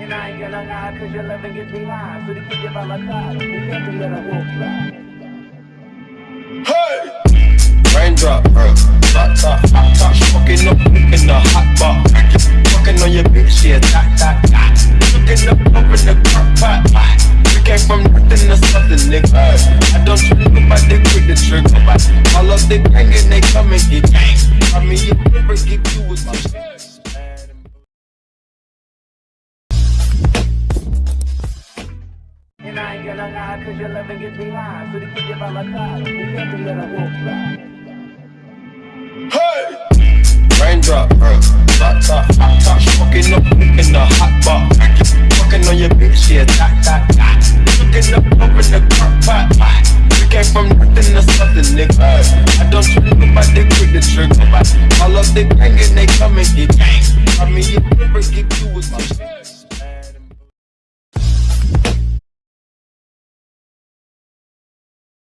And I ain't gonna lie, cause your loving gets me high. So to keep you by my side, you can't let a wolf fly. Hey! Raindrop, hot top, fucking up in the hot bar. Fucking on your bitch, yeah, that. Looking up in the crock pot. We came from nothing to something, nigga. I don't trust nobody with the trigger. All of the gang and they come and get gang. I mean, you never give you a chance. And I ain't gonna lie, cause your loving gets me high. So to keep you by my side, you can't let a wolf fly. Hey! Raindrop, hot top, fucking up in the hot bar. Fucking on your bitch, yeah, that. Looking up in the crock pot. We came from nothing to something, nigga. I don't trust nobody with the trigger. All of the gang and they come and get gang.